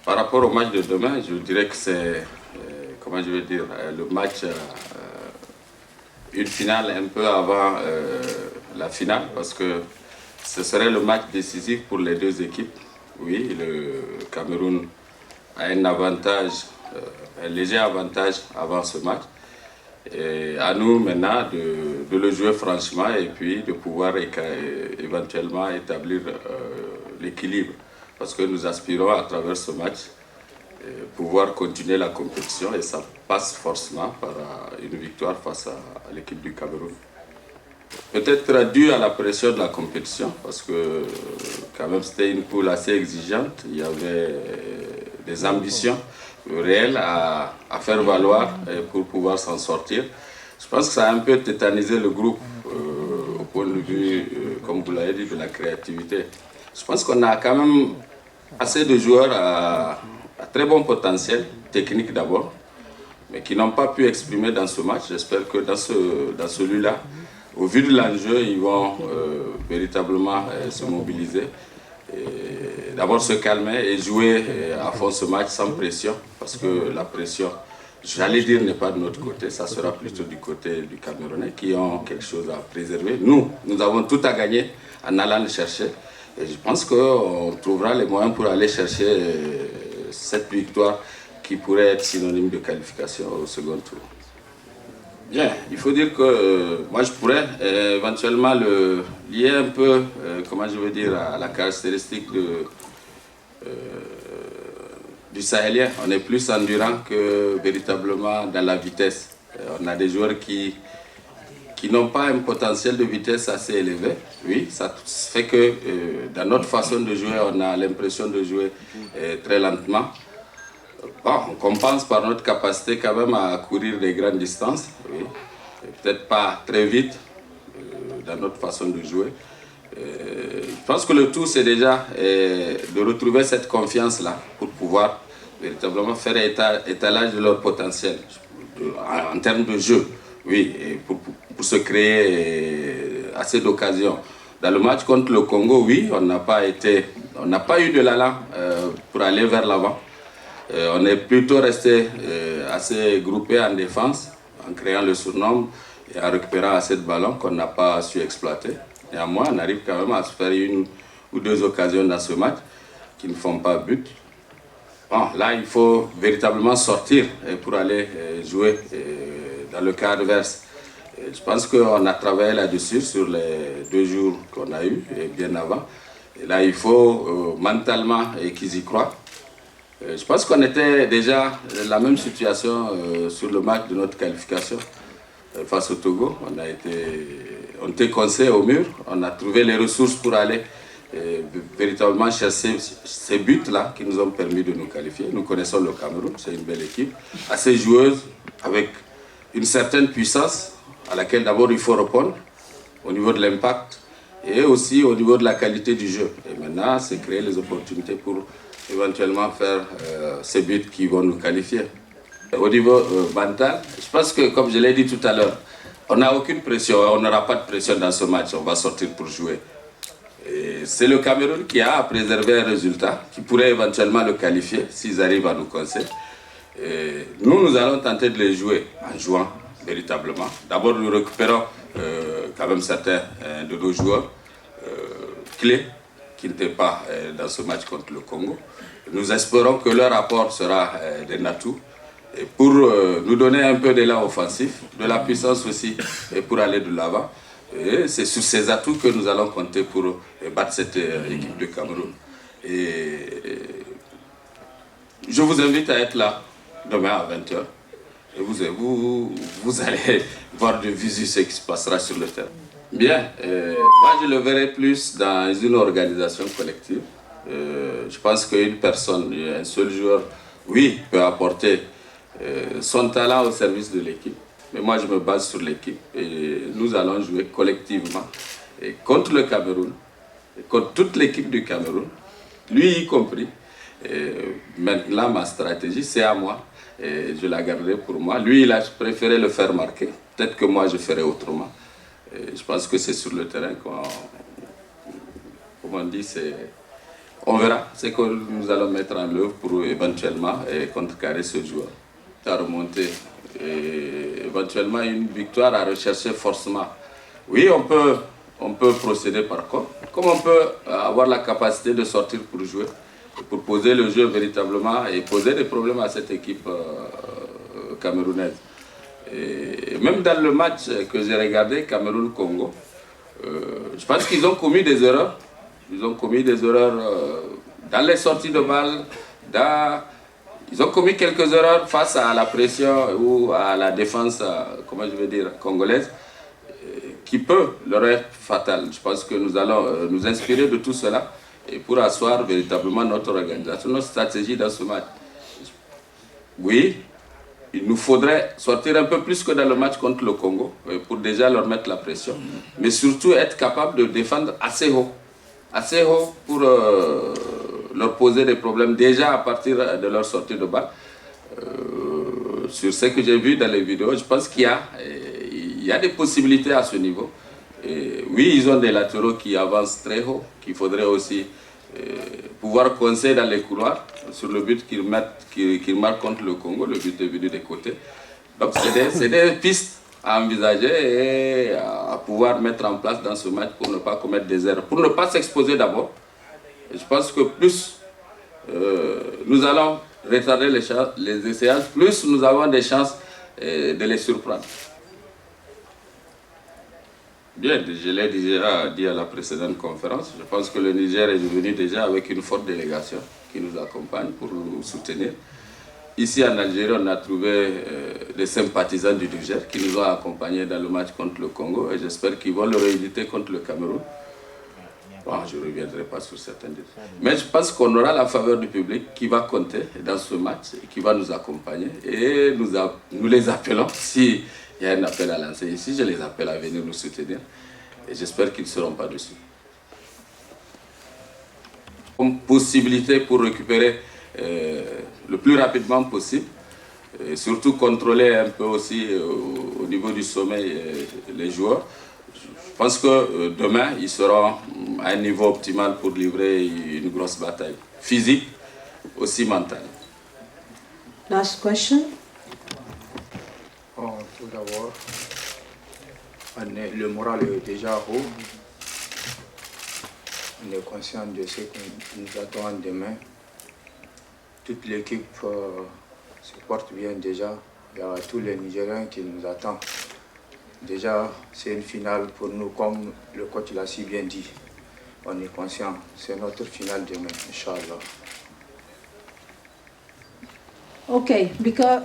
Par rapport au match de demain, je dirais que c'est, comment je vais dire, le match, une finale un peu avant la finale, parce que ce serait le match décisif pour les deux équipes. Oui, le Cameroun a un avantage, un léger avantage avant ce match. Et à nous maintenant de le jouer franchement et puis de pouvoir éventuellement établir l'équilibre. Parce que nous aspirons à travers ce match pouvoir continuer la compétition et ça passe forcément par une victoire face à l'équipe du Cameroun. Peut-être dû à la pression de la compétition parce que quand même c'était une poule assez exigeante, il y avait des ambitions réelles à faire valoir pour pouvoir s'en sortir. Je pense que ça a un peu tétanisé le groupe au point de vue, comme vous l'avez dit, de la créativité. Je pense qu'on a quand même assez de joueurs à très bon potentiel, technique d'abord, mais qui n'ont pas pu exprimer dans ce match. J'espère que dans celui-là, au vu de l'enjeu, ils vont véritablement se mobiliser. D'abord se calmer et jouer à fond ce match sans pression, parce que la pression, j'allais dire, n'est pas de notre côté, ça sera plutôt du côté du Camerounais qui ont quelque chose à préserver. Nous avons tout à gagner en allant le chercher. Et je pense qu'on trouvera les moyens pour aller chercher cette victoire qui pourrait être synonyme de qualification au second tour. Bien, il faut dire que moi je pourrais éventuellement le lier un peu, comment je veux dire, à la caractéristique du Sahélien. On est plus endurant que véritablement dans la vitesse. On a des joueurs qui n'ont pas un potentiel de vitesse assez élevé. Oui, ça fait que dans notre façon de jouer, on a l'impression de jouer très lentement. Bon, on compense par notre capacité quand même à courir des grandes distances. Oui. Peut-être pas très vite dans notre façon de jouer. Je pense que le tout, c'est déjà de retrouver cette confiance-là pour pouvoir véritablement faire étalage de leur potentiel en termes de jeu. Oui, et pour se créer assez d'occasions. Dans le match contre le Congo, oui, on n'a pas eu de l'allant pour aller vers l'avant. On est plutôt resté assez groupé en défense, en créant le surnombre et en récupérant assez de ballons qu'on n'a pas su exploiter. Néanmoins, on arrive quand même à se faire une ou deux occasions dans ce match qui ne font pas but. Bon, là, il faut véritablement sortir pour aller jouer dans le cas adverse. Je pense qu'on a travaillé là-dessus sur les 2 jours qu'on a eu et bien avant. Et là, il faut mentalement qu'ils y croient. Je pense qu'on était déjà dans la même situation sur le match de notre qualification face au Togo. On était coincé au mur, on a trouvé les ressources pour aller véritablement chercher ces buts-là qui nous ont permis de nous qualifier. Nous connaissons le Cameroun, c'est une belle équipe, assez joueuse, avec une certaine puissance à laquelle d'abord il faut répondre au niveau de l'impact et aussi au niveau de la qualité du jeu. Et maintenant, c'est créer les opportunités pour éventuellement faire ces buts qui vont nous qualifier. Au niveau mental, je pense que, comme je l'ai dit tout à l'heure, on n'a aucune pression, on n'aura pas de pression dans ce match, on va sortir pour jouer. C'est le Cameroun qui a à préserver un résultat qui pourrait éventuellement le qualifier s'ils arrivent à nous coincer. Nous allons tenter de les jouer en jouant véritablement. D'abord, nous récupérons quand même certains de nos joueurs clés qui n'étaient pas dans ce match contre le Congo. Nous espérons que leur apport sera des atouts pour nous donner un peu d'élan offensif, de la puissance aussi, et pour aller de l'avant. Et c'est sur ces atouts que nous allons compter pour battre cette équipe de Cameroun. Et je vous invite à être là demain à 20h. Et vous allez voir de visu ce qui se passera sur le terrain. Bien, moi je le verrai plus dans une organisation collective. Je pense qu'une personne, un seul joueur, oui, peut apporter son talent au service de l'équipe. Mais moi je me base sur l'équipe et nous allons jouer collectivement et contre le Cameroun, et contre toute l'équipe du Cameroun, lui y compris. Maintenant ma stratégie c'est à moi et je la garderai pour moi. Lui il a préféré le faire marquer, peut-être que moi je ferai autrement. Je pense que c'est sur le terrain qu'on, comme on dit, on verra ce que nous allons mettre en œuvre pour éventuellement contrecarrer ce joueur. À remonter. Et éventuellement une victoire à rechercher forcément. Oui, on peut procéder par contre, comme on peut avoir la capacité de sortir pour jouer, pour poser le jeu véritablement et poser des problèmes à cette équipe camerounaise. Et même dans le match que j'ai regardé, Cameroun-Congo, je pense qu'ils ont commis des erreurs. Ils ont commis des erreurs dans les sorties de balles, ils ont commis quelques erreurs face à la pression ou à la défense, comment je vais dire, congolaise, qui peut leur être fatale. Je pense que nous allons nous inspirer de tout cela et pour asseoir véritablement notre organisation, notre stratégie dans ce match. Oui, il nous faudrait sortir un peu plus que dans le match contre le Congo pour déjà leur mettre la pression, mais surtout être capable de défendre assez haut pour leur poser des problèmes déjà à partir de leur sortie de balle. Sur ce que j'ai vu dans les vidéos, je pense qu'il y a des possibilités à ce niveau. Et oui, ils ont des latéraux qui avancent très haut, qu'il faudrait aussi pouvoir coincer dans les couloirs sur le but qu'ils marquent contre le Congo. Le but est venu des côtés. Donc c'est des pistes à envisager et à pouvoir mettre en place dans ce match pour ne pas commettre des erreurs, pour ne pas s'exposer d'abord. Je pense que plus nous allons retarder les séances, plus nous avons des chances de les surprendre. Bien, je l'ai déjà dit à la précédente conférence, je pense que le Niger est venu déjà avec une forte délégation qui nous accompagne pour nous soutenir. Ici en Algérie, on a trouvé des sympathisants du Niger qui nous ont accompagnés dans le match contre le Congo et j'espère qu'ils vont le rééditer contre le Cameroun. Bon, je ne reviendrai pas sur certains détails. Mais je pense qu'on aura la faveur du public qui va compter dans ce match et qui va nous accompagner. Et nous les appelons, s'il y a un appel à lancer ici, je les appelle à venir nous soutenir. Et j'espère qu'ils ne seront pas dessus. Comme possibilité pour récupérer le plus rapidement possible, et surtout contrôler un peu aussi au niveau du sommeil les joueurs. Je pense que demain, ils seront à un niveau optimal pour livrer une grosse bataille, physique, aussi mentale. Last question. Bon, tout d'abord, le moral est déjà haut. On est conscient de ce que nous attendons demain. Toute l'équipe se porte bien déjà. Il y a tous les Nigériens qui nous attendent. Déjà, c'est une finale pour nous, comme le coach l'a si bien dit. On est conscient, c'est notre finale demain, Inch'Allah. Okay, because